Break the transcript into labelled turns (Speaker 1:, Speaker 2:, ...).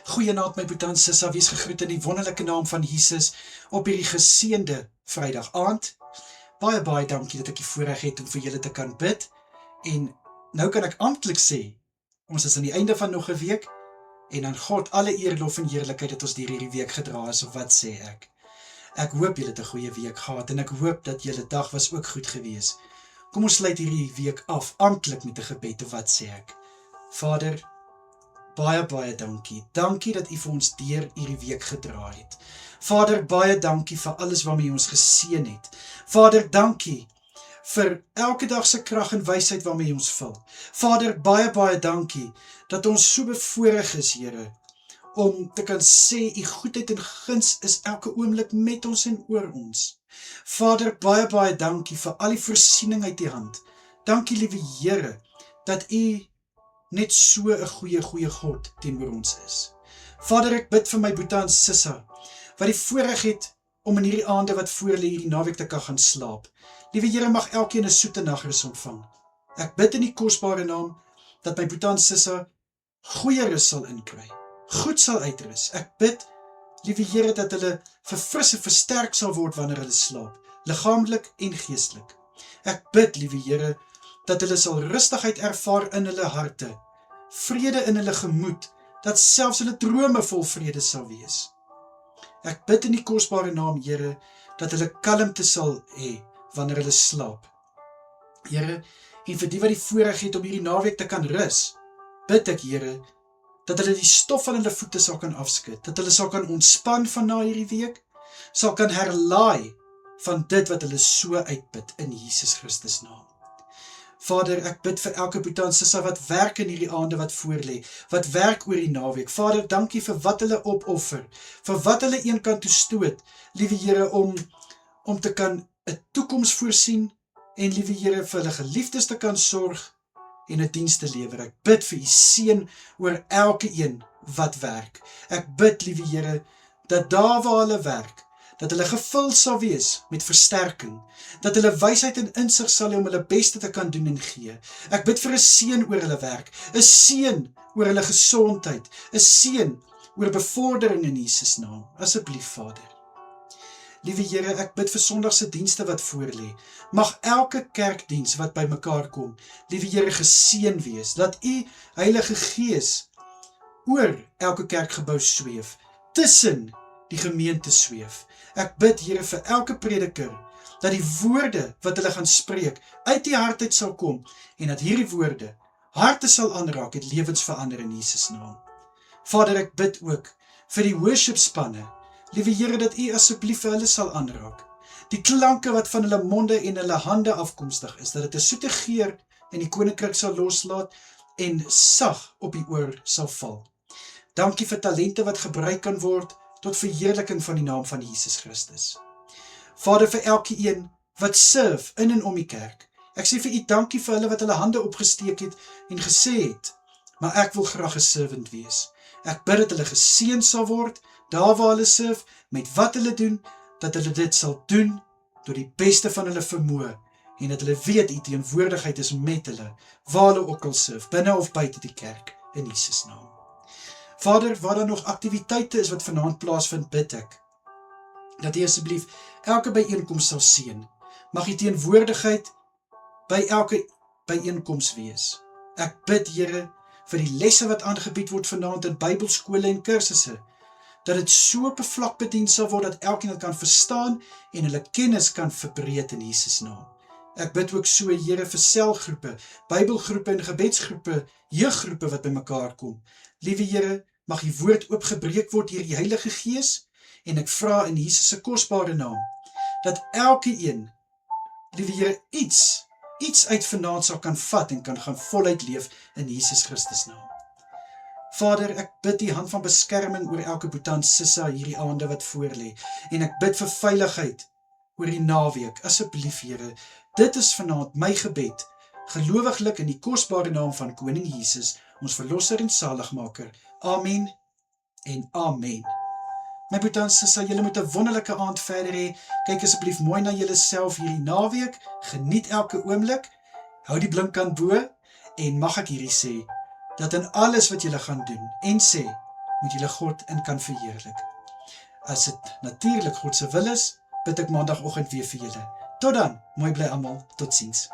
Speaker 1: Goeienaand my boetie en sissa, wees gegroet in die wonderlike naam van Jesus op hierdie geseënde Vrydag aand. Baie dankie dat ek die voorreg het om vir julle te kan bid. En nou kan ek amptelik sê, ons is aan die einde van nog 'n week en aan God alle eer, lof en heerlikheid dat ons deur hierdie week gedra is, of wat sê ek? Ek hoop julle het 'n goeie week gehad en ek hoop dat julle dag was ook goed gewees. Kom ons sluit hierdie week af amptelik met 'n gebed, of wat sê ek? Vader, baie dankie. Dankie dat U vir ons deur hierdie week gedra het. Vader, baie dankie vir alles waarmee U ons geseën het. Vader, dankie vir elke dag se krag en wysheid waarmee U ons vul. Vader, baie dankie dat ons so bevoorreg is, Here, om te kan sê U goedheid en guns is elke oomblik met ons en oor ons. Vader, baie dankie vir al die voorsiening uit U hand. Dankie, liewe Here, dat U net so 'n goeie God teenoor ons is. Vader, ek bid vir my boetie en sissa, wat die voorreg het om in hierdie aande wat voor lê hierdie naweek te kan gaan slaap. Liewe Here, mag elkeen 'n soete nagrus ontvang. Ek bid in die kosbare naam dat my boetie en sissa goeie rus sal inkry, goed sal uitrus. Ek bid, liewe Here, dat hulle verfris en versterk sal word wanneer hulle slaap, liggaamlik en geestelik. Ek bid, liewe Here, dat hulle sal rustigheid ervaar in hulle harte, vrede in hulle gemoed, dat selfs hulle drome vol vrede sal wees. Ek bid in die kosbare naam, Here, dat hulle kalmte sal hê wanneer hulle slaap. Here, en vir die wat die voorreg het om hierdie naweek te kan rus, bid ek, Here, dat hulle die stof van hulle voete sal kan afskud, dat hulle sal kan ontspan van na hierdie week, sal kan herlaai van dit wat hulle so uitbid in Jesus Christus naam. Vader, ek bid vir elke boetie en sissa wat werk in hierdie aande wat voorlê, wat werk oor die naweek. Vader, dankie vir wat hulle opoffer, vir wat hulle eenkant toe stoot, liewe Here, om te kan 'n toekoms voorsien, en liewe Here, vir hulle geliefdes te kan sorg, en 'n diens te lewer. Ek bid vir U seën oor elke een wat werk. Ek bid, liewe Here, dat daar waar hulle werk, dat hulle gevul sal wees met versterking, dat hulle wysheid en insig sal hê om hulle beste te kan doen en gee. Ek bid vir 'n seën oor hulle werk, 'n seën oor hulle gesondheid, 'n seën oor bevordering in Jesus naam. Asseblief, Vader. Liewe Here, ek bid vir Sondagse dienste wat voorlê. Mag elke kerkdiens wat by mekaar kom, liewe Here, geseën wees, dat U Heilige Gees oor elke kerkgebou sweef, tussen die gemeente sweef. Ek bid, Here, vir elke prediker, dat die woorde wat hulle gaan spreek, uit die hart uit sal kom, en dat hierdie woorde harte sal aanraak, het lewens verander in Jesus naam. Vader, ek bid ook vir die worshipspanne, liewe Here, dat U asseblief vir hulle sal aanraak. Die klanke wat van hulle monde en hulle hande afkomstig is, dat dit 'n soete geur in die koninkryk sal loslaat en sag op die oor sal val. Dankie vir talente wat gebruik kan word tot verheerliking van die naam van Jesus Christus. Vader, vir elke een wat serve in en om die kerk. Ek sê vir U dankie vir hulle wat hulle hande opgesteek het en gesê het, maar ek wil graag 'n servant wees. Ek bid dat hulle geseën sal word, daar waar hulle serve, met wat hulle doen, dat hulle dit sal doen tot die beste van hulle vermoë, en dat hulle weet U teenwoordigheid is met hulle, waar hulle ook al serve, binne of buite die kerk, in Jesus naam. Vader, waar daar nog aktiwiteite is wat vanaand plaasvind, bid ek, dat U asseblief elke byeenkoms sal seën. Mag U teenwoordigheid by elke byeenkoms wees. Ek bid, Here, vir die lesse wat aangebied word vanaand in Bybelskole en kursusse, dat dit so op 'n vlak bedien sal word, dat elkeen dit kan verstaan en hulle kennis kan verbreed in Jesus naam. Ek bid ook so, Here, vir selgroepe, Bybelgroepe en gebedsgroepe, jeuggroepe wat by mekaar kom. Liewe Here, mag U woord oopgebreek word deur die Heilige Gees, en ek vra in Jesus se kosbare naam, dat elke een, liewe Here, iets uit vanaand sal kan vat en kan gaan voluit leef in Jesus Christus naam. Vader, ek bid die hand van beskerming oor elke boetie en sissa hierdie aande wat voorlê, en ek bid vir veiligheid oor die naweek. Asseblief, Here, dit is vanaand my gebed, gelowiglik in die kosbare naam van Koning Jesus, ons verlosser en saligmaker. Amen en amen. My boetie en sissa, julle moet 'n wonderlike aand verder hê. Kyk asseblief mooi na julle self hierdie naweek, geniet elke oomblik, hou die blinkkant bo, en mag ek hierdie sê, dat in alles wat julle gaan doen en sê, moet julle God in kan verheerlik. As dit natuurlik God se wil is, bid ek maandagoggend weer vir julle. Tot dan, mooi bly almal, totsiens.